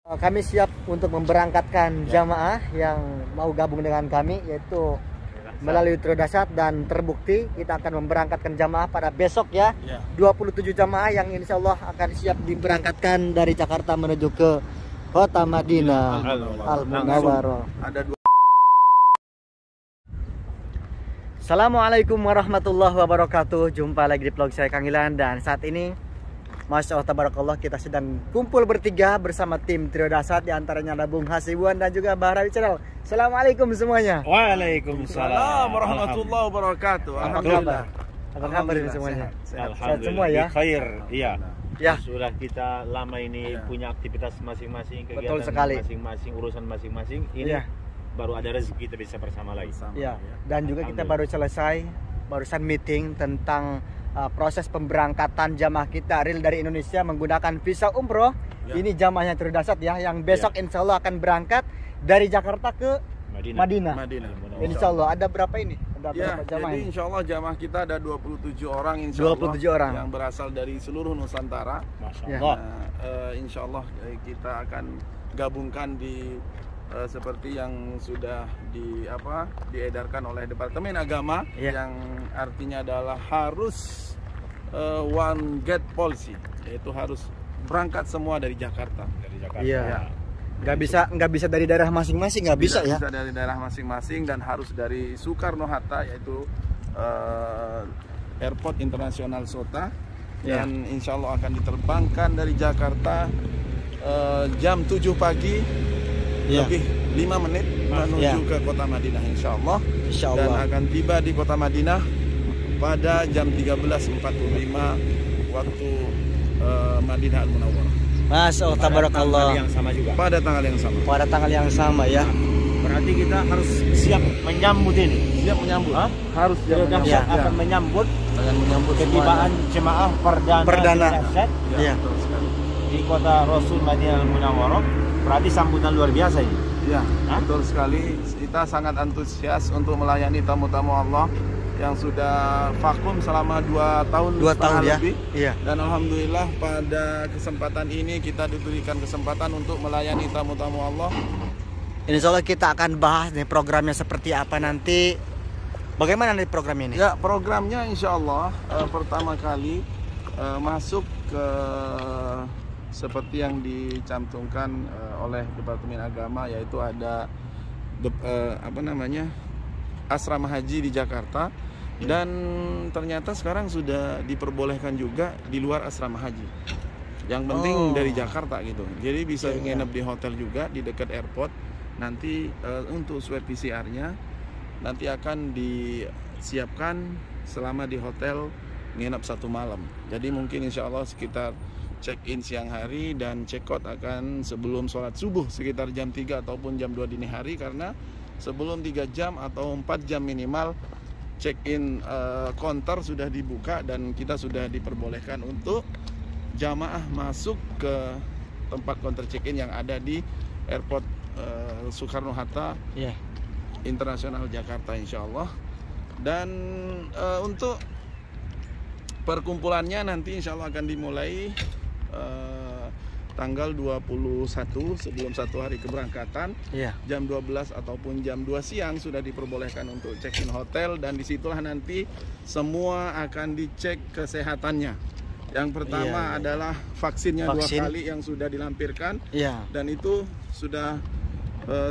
Kami siap untuk memberangkatkan jamaah yang mau gabung dengan kami, yaitu melalui Trodasat, dan terbukti kita akan memberangkatkan jamaah pada besok ya. 27 jamaah yang insya Allah akan siap diberangkatkan dari Jakarta menuju ke kota Madinah Al-Munawwarah. Assalamualaikum warahmatullahi wabarakatuh. Jumpa lagi di vlog saya Kang Ilan, dan saat ini Masya Allah tabarakallah kita sedang kumpul bertiga bersama tim Trodasat, diantaranya ada Bung Hasibuan dan juga Mbah Rawi Channel. Assalamualaikum semuanya. Waalaikumsalam warahmatullahi wabarakatuh. Alhamdulillah. Apa kabar ini semuanya? Sehat semua ya? Khair, iya. Ya. Sudah kita lama ini punya aktivitas masing-masing, Betul kegiatan sekali. masing-masing, urusan masing-masing. Ini baru ada rezeki kita bisa bersama lagi. Ya. Dan juga kita baru selesai barusan meeting tentang proses pemberangkatan jamaah kita real dari Indonesia menggunakan visa umroh. Ini jamaahnya Trodasat ya, yang besok insya Allah akan berangkat dari Jakarta ke Madinah. Insya Allah. Ada berapa ini? Ada berapa jamaah? Jadi insya Allah jamaah kita ada 27 orang insya Allah 27 orang yang berasal dari seluruh Nusantara. Masya Ya. Allah. Insya Allah kita akan gabungkan di seperti yang sudah diedarkan oleh Departemen Agama, yang artinya adalah harus one gate policy, yaitu harus berangkat semua dari Jakarta. Iya. Nggak bisa dari daerah masing-masing, nggak bisa ya. Bisa dari daerah masing-masing dan harus dari Soekarno Hatta, yaitu Airport Internasional Sota. Dan insya Allah akan diterbangkan dari Jakarta jam 7 pagi lebih 5 menit menuju ke kota Madinah insya Allah. Dan akan tiba di kota Madinah pada jam 13.45 waktu Madinah Al-Munawwarah. Masya Allah tabarakallah. Pada tanggal yang sama. Pada tanggal yang sama ya. Berarti kita harus siap menyambut ini. Siap menyambut. Harus Trodasat akan menyambut ketibaan jemaah perdana Trodasat di kota Rasul Madinah Al-Munawwarah. Berarti sambutan luar biasa ini. Ya, betul sekali. Kita sangat antusias untuk melayani tamu-tamu Allah yang sudah vakum selama 2 tahun ya. lebih. Iya. Dan alhamdulillah pada kesempatan ini kita diberikan kesempatan untuk melayani tamu-tamu Allah. Insya Allah kita akan bahas nih programnya seperti apa nanti. Bagaimana nih program ini? Ya, programnya insya Allah pertama kali masuk ke seperti yang dicantumkan oleh Departemen Agama, yaitu ada asrama haji di Jakarta, dan ternyata sekarang sudah diperbolehkan juga di luar asrama haji. Yang penting dari Jakarta gitu. Jadi bisa nginep di hotel juga di dekat airport. Nanti untuk swab PCR-nya nanti akan disiapkan selama di hotel, nginep 1 malam. Jadi mungkin insya Allah sekitar check-in siang hari dan check-out akan sebelum sholat subuh sekitar jam 3 ataupun jam 2 dini hari, karena sebelum 3 jam atau 4 jam minimal check-in counter sudah dibuka dan kita sudah diperbolehkan untuk jamaah masuk ke tempat counter check-in yang ada di airport Soekarno Hatta Internasional Jakarta insya Allah. Dan untuk perkumpulannya nanti insya Allah akan dimulai tanggal 21 sebelum 1 hari keberangkatan, jam 12 ataupun jam 2 siang sudah diperbolehkan untuk check-in hotel, dan disitulah nanti semua akan dicek kesehatannya. Yang pertama adalah vaksinnya 2 kali yang sudah dilampirkan, dan itu sudah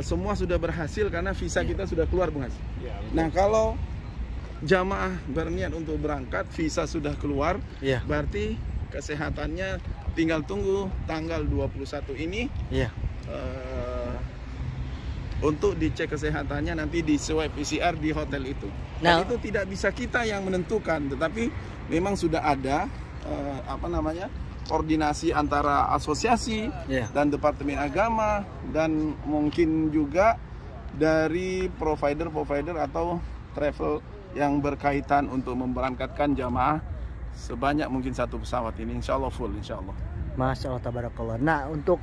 semua sudah berhasil karena visa kita sudah keluar, Bung Has. Nah, kalau jamaah berniat untuk berangkat, visa sudah keluar, berarti kesehatannya tinggal tunggu tanggal 21 ini untuk dicek kesehatannya, nanti di swab PCR di hotel itu. Dan itu tidak bisa kita yang menentukan, tetapi memang sudah ada koordinasi antara asosiasi dan Departemen Agama, dan mungkin juga dari provider atau travel yang berkaitan untuk memberangkatkan jamaah sebanyak mungkin 1 pesawat ini, insya Allah full, insya Allah. Masya Allah tabarakallah. Nah, untuk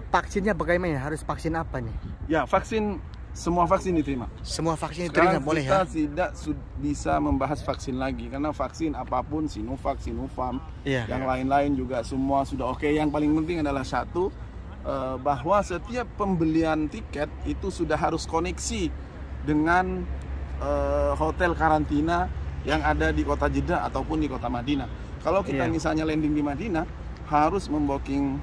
vaksinnya bagaimana? Harus vaksin apa nih? Ya, semua vaksin diterima. Semua vaksin diterima. Sekarang boleh kita ya? tidak bisa membahas vaksin lagi, karena vaksin apapun, Sinovac, Sinopharm, yang lain-lain juga semua sudah oke. Yang paling penting adalah satu, bahwa setiap pembelian tiket itu sudah harus koneksi dengan hotel karantina yang ada di kota Jeddah ataupun di kota Madinah. Kalau kita misalnya landing di Madinah, harus membooking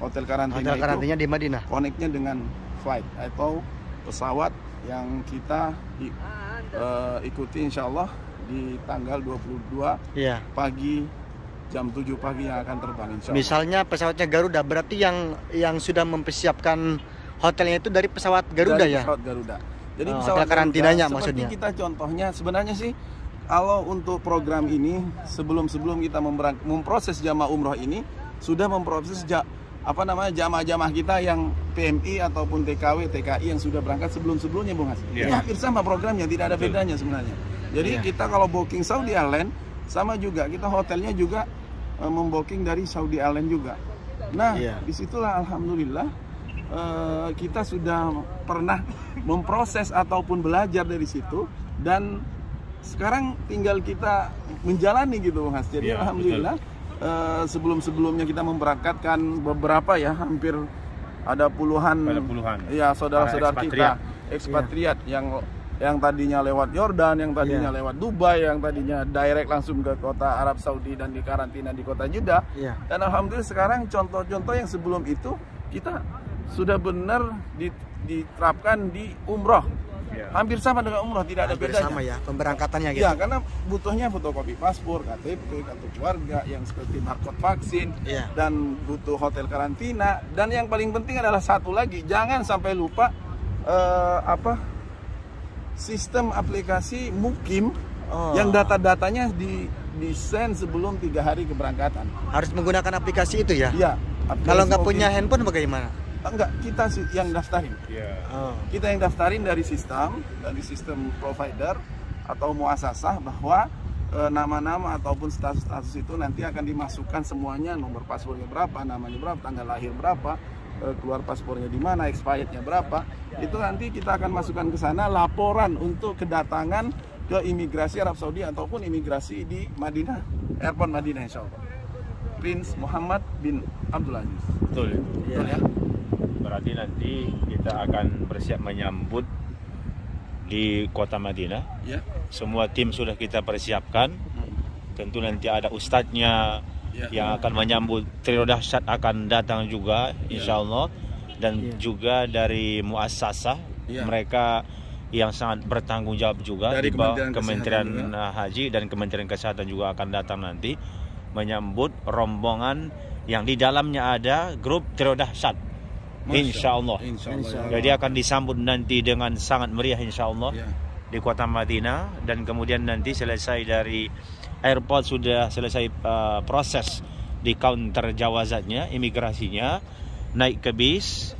hotel karantina di Madinah. Koneknya dengan flight atau pesawat yang kita ikuti insya Allah di tanggal 22 pagi, jam 7 pagi yang akan terbang insya Allah. Misalnya pesawatnya Garuda, berarti yang sudah mempersiapkan hotelnya itu dari pesawat Garuda dari pesawat Garuda. Jadi pesawat karantinanya Garuda, maksudnya. Seperti kita contohnya sebenarnya sih, kalau untuk program ini sebelum kita memproses jamaah umroh ini sudah memproses jamaah-jamaah kita yang PMI ataupun TKW, TKI yang sudah berangkat sebelum-sebelumnya, Bung Has. Ini hampir sama programnya, tidak ada bedanya sebenarnya. Jadi kita kalau booking Saudi Airlines sama juga, kita hotelnya juga membooking dari Saudi Airlines juga. Nah, disitulah alhamdulillah kita sudah pernah memproses ataupun belajar dari situ, dan sekarang tinggal kita menjalani gitu, Bung Has. Jadi alhamdulillah sebelum-sebelumnya kita memberangkatkan beberapa hampir ada puluhan saudara-saudara kita ekspatriat yang tadinya lewat Yordan, yang tadinya lewat Dubai, yang tadinya direct langsung ke kota Arab Saudi dan di karantina di kota Jeddah. Dan alhamdulillah sekarang contoh-contoh yang sebelum itu kita sudah benar diterapkan di umroh. Hampir sama dengan umroh, tidak ada bedanya. Sama pemberangkatannya gitu. Karena butuhnya fotokopi paspor, KTP, kartu keluarga, yang seperti barcode vaksin, dan butuh hotel karantina. Dan yang paling penting adalah satu lagi, jangan sampai lupa sistem aplikasi Mukim yang data-datanya di-send sebelum 3 hari keberangkatan. Harus menggunakan aplikasi itu ya? Iya. Kalau nggak punya handphone bagaimana? Enggak, kita yang daftarin. Kita yang daftarin dari sistem provider atau muasasah, bahwa nama-nama ataupun status-status itu nanti akan dimasukkan semuanya, nomor paspornya berapa, namanya berapa, tanggal lahir berapa, keluar paspornya di mana, expirednya berapa. Itu nanti kita akan masukkan ke sana laporan untuk kedatangan ke imigrasi Arab Saudi ataupun imigrasi di Madinah, Airport Madinah insya Allah. Prince Muhammad bin Abdul Aziz. Betul. Betul ya? Berarti nanti kita akan bersiap menyambut di kota Madinah. Semua tim sudah kita persiapkan. Tentu nanti ada ustadznya yang akan menyambut trio dahsyat akan datang juga insya Allah. Dan juga dari muassasah mereka yang sangat bertanggung jawab juga dari di bawah Kementerian Haji dan Kementerian Kesehatan juga akan datang nanti menyambut rombongan yang di dalamnya ada grup trio dahsyat. Insya Allah. Jadi akan disambut nanti dengan sangat meriah insya Allah di kota Madinah. Dan kemudian nanti selesai dari airport, sudah selesai proses di counter jawazatnya, imigrasinya, naik ke bis,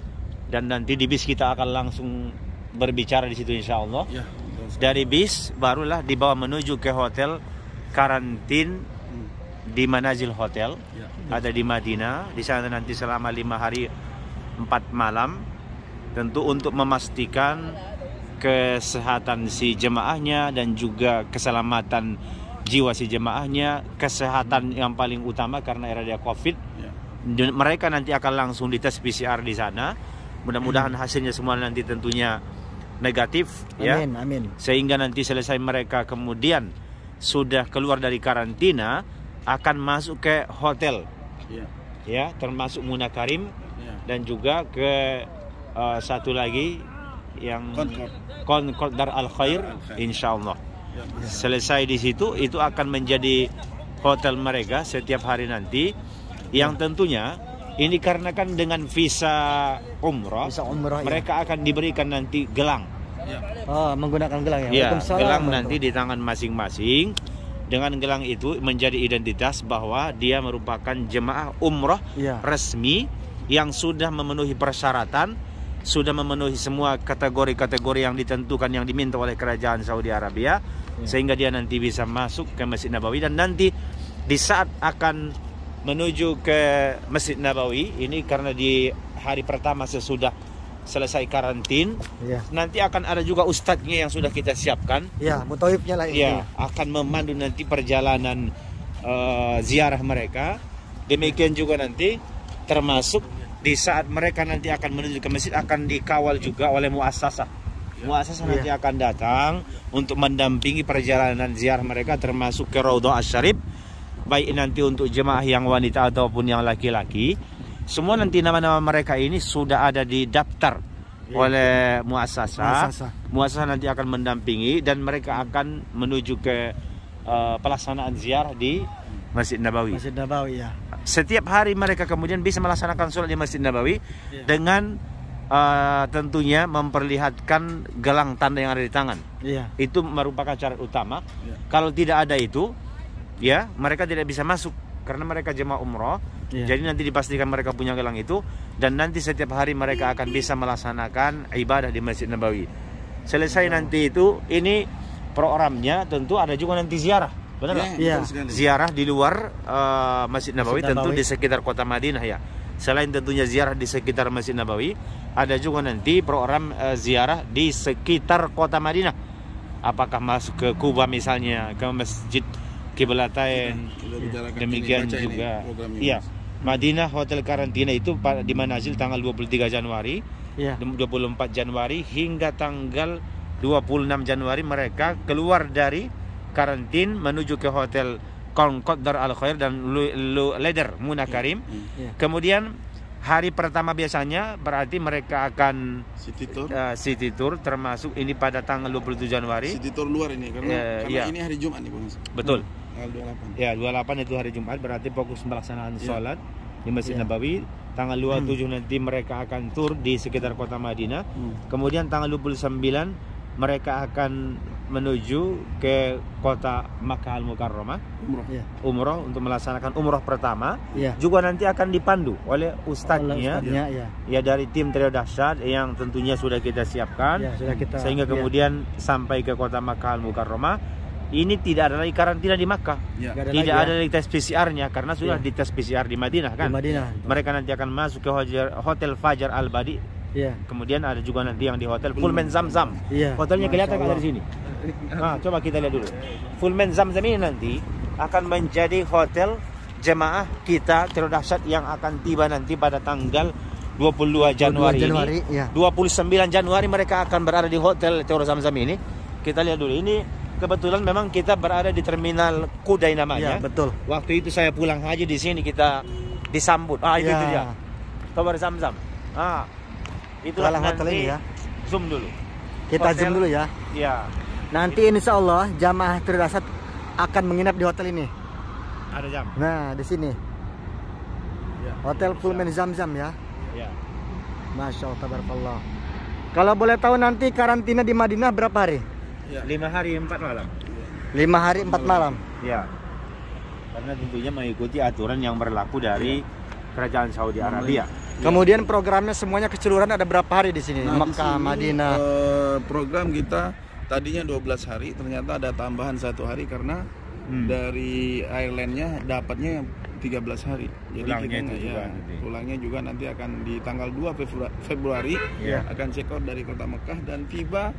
dan nanti di bis kita akan langsung berbicara di situ insya Allah. Dari bis barulah dibawa menuju ke hotel karantin di Manazil Hotel, ada di Madinah. Di sana nanti selama 5 hari 4 malam, tentu untuk memastikan kesehatan si jemaahnya dan juga keselamatan jiwa si jemaahnya, kesehatan yang paling utama karena era dia Covid. Mereka nanti akan langsung dites PCR di sana. Mudah-mudahan hasilnya semua nanti tentunya negatif. Amin. Sehingga nanti selesai mereka kemudian sudah keluar dari karantina, akan masuk ke hotel. Termasuk Muna Karim. Dan juga ke satu lagi yang Concord Dar Al Khair insya Allah. Selesai di situ, itu akan menjadi hotel mereka setiap hari nanti, yang tentunya ini karena kan dengan visa umroh mereka akan diberikan nanti gelang. Menggunakan gelang gelang nanti di tangan masing-masing. Dengan gelang itu menjadi identitas bahwa dia merupakan jemaah umroh resmi yang sudah memenuhi persyaratan, sudah memenuhi semua kategori-kategori yang ditentukan, yang diminta oleh kerajaan Saudi Arabia, sehingga dia nanti bisa masuk ke Masjid Nabawi. Dan nanti di saat akan menuju ke Masjid Nabawi ini, karena di hari pertama sesudah selesai karantin, nanti akan ada juga ustadznya yang sudah kita siapkan. Mutawifnya lah ini. Akan memandu nanti perjalanan ziarah mereka. Demikian juga nanti termasuk di saat mereka nanti akan menuju ke masjid akan dikawal juga oleh muassasah. Muassasah nanti akan datang untuk mendampingi perjalanan ziarah mereka termasuk ke Raudhah Asy-Syarif, baik nanti untuk jemaah yang wanita ataupun yang laki-laki. Semua nanti nama-nama mereka ini sudah ada di daftar oleh muassasah. Muassasah nanti akan mendampingi dan mereka akan menuju ke pelaksanaan ziarah di Masjid Nabawi. Masjid Nabawi ya. Setiap hari mereka kemudian bisa melaksanakan sholat di Masjid Nabawi dengan tentunya memperlihatkan gelang tanda yang ada di tangan. Itu merupakan syarat utama. Kalau tidak ada itu, ya mereka tidak bisa masuk karena mereka jemaah umroh. Jadi nanti dipastikan mereka punya gelang itu dan nanti setiap hari mereka akan bisa melaksanakan ibadah di Masjid Nabawi. Selesai nanti itu, ini programnya tentu ada juga nanti ziarah. Benar ziarah di luar Masjid Nabawi, tentu di sekitar kota Madinah ya. Selain tentunya ziarah di sekitar Masjid Nabawi, ada juga nanti program ziarah di sekitar kota Madinah. Apakah masuk ke Kuba misalnya, ke Masjid Qiblatain, demikian juga. Iya, Madinah hotel karantina itu di Manazil tanggal 23 Januari, 24 Januari hingga tanggal 26 Januari mereka keluar dari karantin menuju ke hotel Concord Dar Al Khair dan Leder Muna Karim. Kemudian hari pertama biasanya berarti mereka akan city tour termasuk ini pada tanggal 27 Januari. City tour luar ini karena ini hari Jumat nih Bang. Betul. Tanggal 28. Ya, 28 itu hari Jumat berarti fokus pelaksanaan sholat di Masjid Nabawi. Tanggal 27 nanti mereka akan tur di sekitar kota Madinah. Kemudian tanggal 29 mereka akan menuju ke kota Makkah Al-Mukarramah umroh untuk melaksanakan umroh pertama. Juga nanti akan dipandu oleh ustadznya ya dari tim Trio Dahsyat yang tentunya sudah kita siapkan sehingga kemudian sampai ke kota Makkah Al-Mukarramah. Ini tidak ada lagi karantina di Makkah, tidak ada lagi tes PCR-nya karena sudah dites PCR di Madinah kan. Mereka nanti akan masuk ke hotel Fajar Al-Badi. Kemudian ada juga nanti yang di hotel Fullman Zamzam. Hotelnya kelihatan dari sini. Nah, coba kita lihat dulu. Fullman Zamzam ini nanti akan menjadi hotel jemaah kita Trio Dahsyat yang akan tiba nanti pada tanggal 22 Januari ini. 29 Januari mereka akan berada di hotel Trio Zamzam ini. Kita lihat dulu. Ini kebetulan memang kita berada di terminal Kudai namanya. Betul. Waktu itu saya pulang haji di sini kita disambut. Itu dia. Tower Zamzam. Itulah hotel ini ya. Zoom dulu. Kita zoom dulu ya. Nanti insya Allah jamaah Trio Dahsyat akan menginap di hotel ini. Ada jam. Nah, di sini. Hotel Fullman Zamzam ya. Masya Allah, tabarakallah. Kalau boleh tahu nanti karantina di Madinah berapa hari? 5 hari 4 malam. 5 hari 4 malam. Ya. Karena tentunya mengikuti aturan yang berlaku dari Kerajaan Saudi Arabia. Kemudian programnya semuanya keseluruhan ada berapa hari di sini? Makkah, Madinah. Program kita tadinya 12 hari, ternyata ada tambahan 1 hari karena dari airline-nya dapatnya 13 hari. Jadi pulangnya juga nanti akan di tanggal 2 Februari akan check out dari kota Mekah dan tiba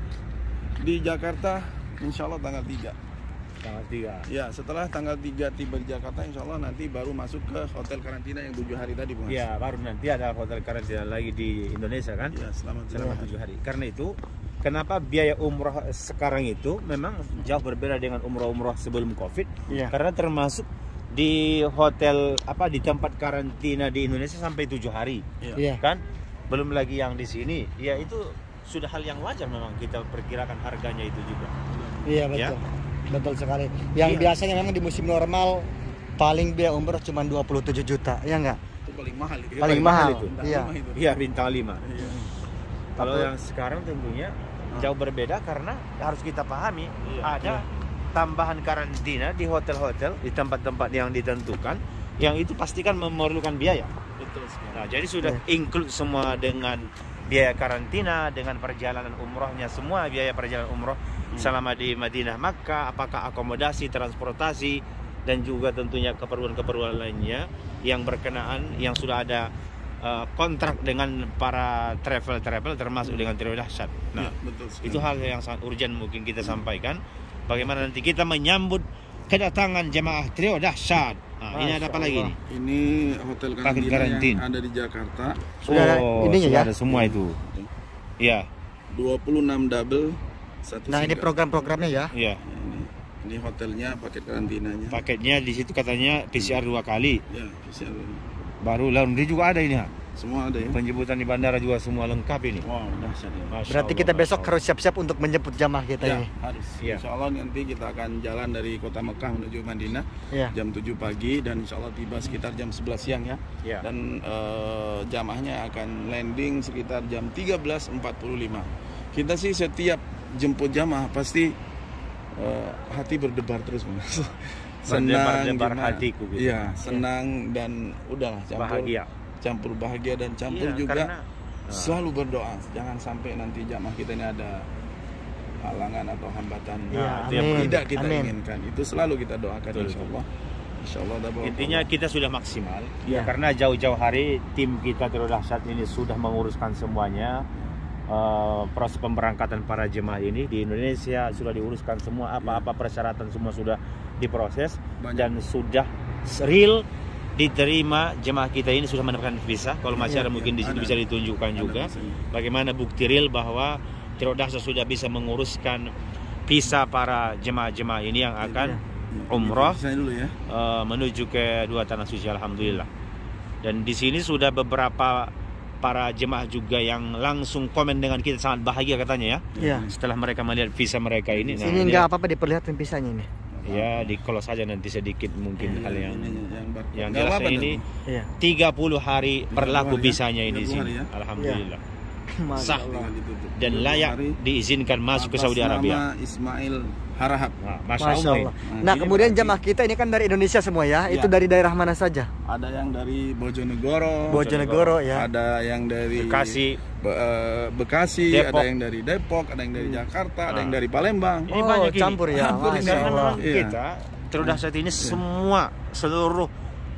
di Jakarta insya Allah tanggal 3. Tanggal 3. Ya, setelah tanggal 3 tiba di Jakarta insya Allah nanti baru masuk ke hotel karantina yang 7 hari tadi, Bang. Ya, baru nanti ada hotel karantina lagi di Indonesia kan? Ya, selama 7 hari. Karena itu, kenapa biaya umroh sekarang itu memang jauh berbeda dengan umroh-umroh sebelum Covid? Karena termasuk di hotel di tempat karantina di Indonesia sampai 7 hari. Kan? Belum lagi yang di sini. Ya, itu sudah hal yang wajar memang kita perkirakan harganya itu juga. Iya, betul. Betul sekali. Yang biasanya memang di musim normal paling biaya umroh cuma 27 juta, ya enggak? Itu paling mahal itu. Paling mahal itu. Iya, bintang 5. Kalau yang sekarang tentunya jauh berbeda karena harus kita pahami ada tambahan karantina di hotel-hotel di tempat-tempat yang ditentukan yang itu pastikan memerlukan biaya. Betul sekali. Nah, jadi sudah include semua dengan biaya karantina, dengan perjalanan umrohnya, semua biaya perjalanan umroh selama di Madinah Makkah, apakah akomodasi, transportasi, dan juga tentunya keperluan-keperluan lainnya yang berkenaan, yang sudah ada kontrak dengan para travel termasuk dengan Trio Dahsyat. Nah, itu hal yang sangat urgent mungkin kita sampaikan. Bagaimana nanti kita menyambut kedatangan jemaah Trio Dahsyat Nah, ini ada apa lagi nih? Ini hotel Paket karantina yang ada di Jakarta. Sudah ada ininya ya? Ada semua itu. Iya. 26 double, 1 Nah, ini single. program-programnya ya. Iya. Ini hotelnya, paket karantinanya. Paketnya di situ katanya PCR 2 kali. Ya, bisa. Baru laundry juga ada ini. Semua ada ya. Penjemputan di bandara juga semua lengkap ini. Wow, dahsyat ya. Masya Berarti Allah, kita Masya besok Allah. harus siap-siap untuk menjemput jamaah kita Ya, ini. harus. Iya. Insya Allah nanti kita akan jalan dari kota Mekah menuju Madinah Iya. jam 7 pagi dan insya Allah tiba sekitar jam 11 siang ya. Iya. Dan jamaahnya akan landing sekitar jam 13.45. Kita sih setiap jemput jamaah pasti hati berdebar terus Mas. Berdebar gimana? hatiku gitu. Iya, senang dan udahlah campur bahagia dan campur Iya, juga karena, selalu berdoa jangan sampai nanti jamaah kita ini ada halangan atau hambatan Iya, itu yang amin. tidak kita Amin. inginkan. Itu selalu kita doakan Betul, insya Allah. Insya Allah ada bawa Intinya kita sudah maksimal. Iya. Karena jauh-jauh hari tim kita Dahsyat ini sudah menguruskan semuanya. Proses pemberangkatan para jemaah ini di Indonesia sudah diuruskan semua, apa-apa persyaratan semua sudah diproses. Banyak. Dan sudah real diterima jemaah kita ini sudah mendapatkan visa. Kalau masih ada mungkin di situ ada. bisa ditunjukkan juga visanya. bagaimana bukti real bahwa Dahsyat sudah bisa menguruskan visa para jemaah-jemaah ini yang akan umroh Saya dulu ya. menuju ke dua tanah suci, alhamdulillah. Dan di sini sudah beberapa para jemaah juga yang langsung komen dengan kita sangat bahagia katanya ya. Iya. Setelah mereka melihat visa mereka ini. Sini nggak apa-apa diperlihatkan pisahnya ini. Ya, di close saja nanti sedikit mungkin hal yang yang Nggak jelas apa-apa, ini Iya. 30 hari berlaku hari ya? visanya ini di 30 sini. hari ya? Alhamdulillah. Masya Sah Allah. dan layak diizinkan masuk ke Saudi Arabia. Ismail Harahap. Nah, Masya Allah. Nah, Nah, ini kemudian berarti- jamaah kita ini kan dari Indonesia semua ya. Iya. Itu dari daerah mana saja? Ada yang dari Bojonegoro, Bojonegoro ya. ada yang dari Bekasi. Bekasi, Depok. ada yang dari Depok, ada yang dari Jakarta, ada yang dari Palembang. Ini Oh, banyak ini. campur ya. Campur ini. Masya Karena Allah. memang Iya. kita Dahsyat ini semua seluruh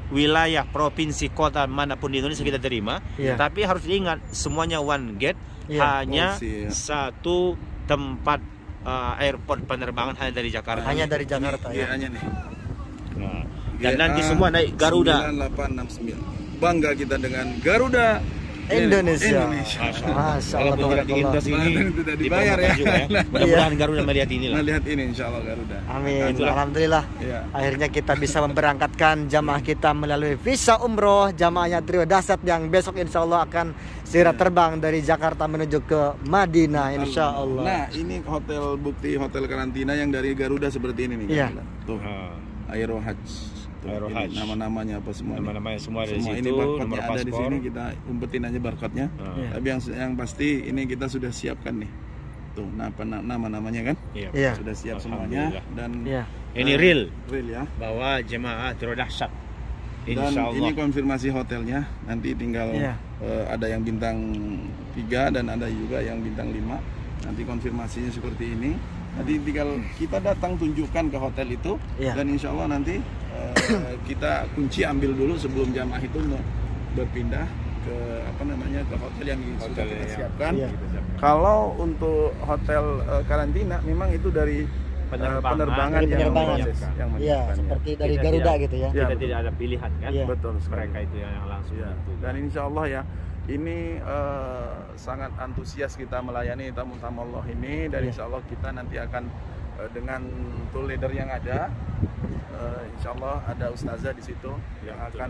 wilayah, provinsi, kota manapun di Indonesia kita terima. Iya. Tapi harus diingat semuanya one gate, Iya. hanya Polisi, ya. satu tempat airport penerbangan hanya dari Jakarta. Hanya dari Jakarta ya. GA-nya nih. Nah, dan nanti semua naik Garuda. 9869. Bangga kita dengan Garuda Indonesia. Masya Allah. Masya Allah. Walaupun tidak tabarakallah. diindos ini Itu tidak dibayar ya. dipromokan juga ya. Mudah-mudahan Garuda melihat ini lah. Nah, lihat ini insya Allah Garuda. Amin. Itulah. Alhamdulillah. Iya. Akhirnya kita bisa memberangkatkan jamaah kita melalui visa umroh jamaahnya Trio Dahsyat yang besok insya Allah akan segera terbang dari Jakarta menuju ke Madinah insya Allah. Nah, ini hotel bukti hotel karantina yang dari Garuda seperti ini nih. Iya. Garuda. Tuh, Nah, Aero Hajj. Tuh, Aero ini Hajj. nama-namanya apa semua? nih. nama-namanya semua ada di Semua ini situ, barcode-nya nomor ada di paspor. sini, kita umpetin aja barcode-nya. Nah, Tapi yang pasti ini kita sudah siapkan nih. Tuh, nama-namanya kan? iya. Iya. Sudah siap semuanya Alhamdulillah. dan Iya. Ini real real ya. bahwa jemaah Dahsyat Dan insya ini Allah. konfirmasi hotelnya. Nanti tinggal Iya. ada yang bintang 3 dan ada juga yang bintang 5. Nanti konfirmasinya seperti ini. Nanti tinggal kita datang tunjukkan ke hotel itu Iya. dan insya Allah nanti kita kunci ambil dulu sebelum jamaah itu berpindah ke ke hotel yang sudah kita siapkan. Iya. Kalau untuk hotel karantina memang itu dari penerbangan Dari yang penerbangan. memproses, yang Iya, menyiapkan, ya. seperti dari Kita Garuda tidak- gitu ya. Iya. Kita tidak ada pilihan kan. Iya. Betul sekali. Mereka itu yang langsung Ya, itu. dan insya Allah ya ini sangat antusias kita melayani tamu-tamu Allah ini dan Iya. insya Allah kita nanti akan dengan tour leader yang ada insya Allah ada ustazah di situ yang akan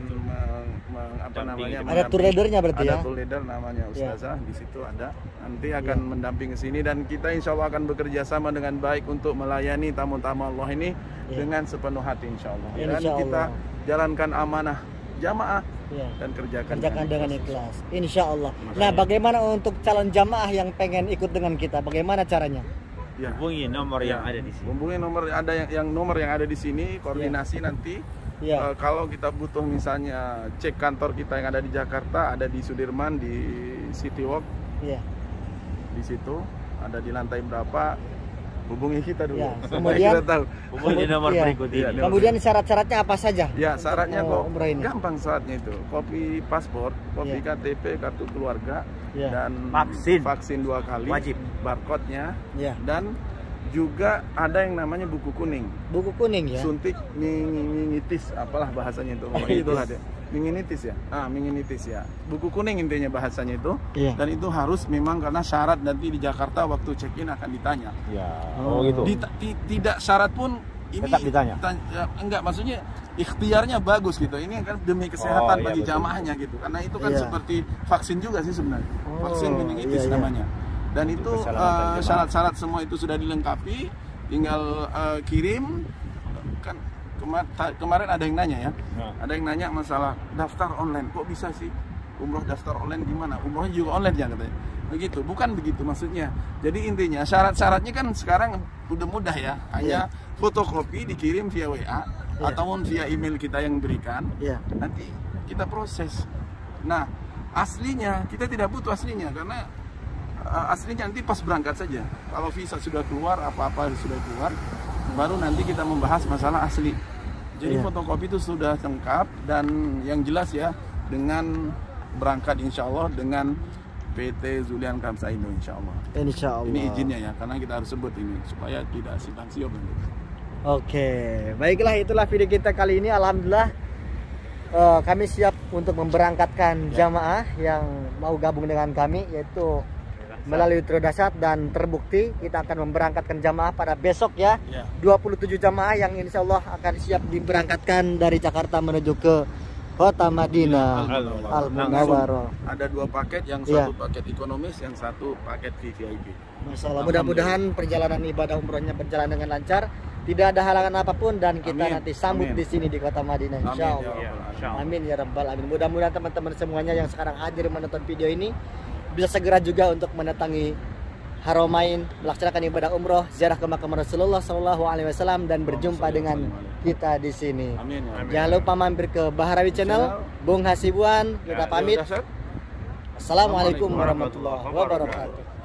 Dampingi. Ada tour leadernya berarti ada ya. tour leader namanya ustazah di situ ada nanti akan mendampingi sini dan kita insya Allah akan bekerja sama dengan baik untuk melayani tamu-tamu Allah ini Iya. dengan sepenuh hati insya Allah dan Insya kita Allah. jalankan amanah jamaah Iya. dan kerjakan Dengan ikhlas, insya Allah. Nah, bagaimana untuk calon jamaah yang pengen ikut dengan kita? Bagaimana caranya? Ya. Hubungi nomor yang ada di sini. Hubungi nomor ada yang nomor yang ada di sini koordinasi nanti. Ya, Kalau kita butuh misalnya cek kantor kita yang ada di Jakarta, ada di Sudirman di City Walk ya. di situ, ada di lantai berapa, hubungi kita dulu. Ya, Supaya kemudian- kita tahu. Hubungi nomor Iya. berikut ini. Iya, Kemudian syarat-syaratnya apa saja? Ya syaratnya Untuk, kok umroh ini? gampang syaratnya itu. Kopi paspor, kopi Ya. KTP, kartu keluarga, Ya. dan Vaksin. vaksin 2 kali, Wajib. barcode-nya, Ya. dan Juga ada yang namanya buku kuning. Buku kuning ya. Suntik meningitis, apalah bahasanya itu. Itulah dia. Meningitis ya. Meningitis ya. Buku kuning intinya bahasanya itu. Iya. Dan itu harus memang karena syarat nanti di Jakarta waktu check-in akan ditanya. Ya. Oh gitu. Tidak syarat pun ini tetap ditanya. Enggak, maksudnya ikhtiarnya bagus gitu. Ini kan demi kesehatan bagi jamaahnya gitu. Karena itu kan seperti vaksin juga sih sebenarnya. Vaksin meningitis namanya. Dan itu syarat-syarat semua itu sudah dilengkapi, tinggal kirim. Kan kemarin ada yang nanya ya, ada yang nanya masalah daftar online, kok bisa sih umroh daftar online gimana? Umrohnya juga online ya katanya. Begitu, bukan begitu maksudnya. Jadi intinya syarat-syaratnya kan sekarang udah mudah ya, hanya fotokopi dikirim via WA ataupun via email kita yang berikan, nanti kita proses. Nah aslinya kita tidak butuh aslinya karena aslinya nanti pas berangkat saja. Kalau visa sudah keluar, apa-apa sudah keluar, baru nanti kita membahas masalah asli. Jadi fotokopi itu sudah lengkap dan yang jelas ya dengan berangkat insya Allah dengan PT Zulian Kamsa Indo insya Allah. Insya Allah. Ini izinnya ya karena kita harus sebut ini supaya tidak simpang siur. Oke, baiklah itulah video kita kali ini. Alhamdulillah kami siap untuk memberangkatkan jamaah yang mau gabung dengan kami, yaitu melalui Trodasat, dan terbukti kita akan memberangkatkan jamaah pada besok ya. 27 jamaah yang insya Allah akan siap diberangkatkan dari Jakarta menuju ke Kota Madinah Al-Munawwarah. Ada 2 paket, yang satu paket ekonomis, yang satu paket VVIP. Masya Allah, mudah-mudahan perjalanan ibadah umrohnya berjalan dengan lancar, tidak ada halangan apapun, dan kita nanti sambut di sini di Kota Madinah insya Allah. Amin ya rabbal alamin. Mudah-mudahan teman-teman semuanya yang sekarang hadir menonton video ini bisa segera juga untuk mendatangi Haramain, melaksanakan ibadah umroh, ziarah ke makam Rasulullah SAW, dan berjumpa dengan kita di sini. Jangan lupa mampir ke Baharawi Channel, Bung Hasibuan, kita pamit. Assalamualaikum warahmatullahi wabarakatuh.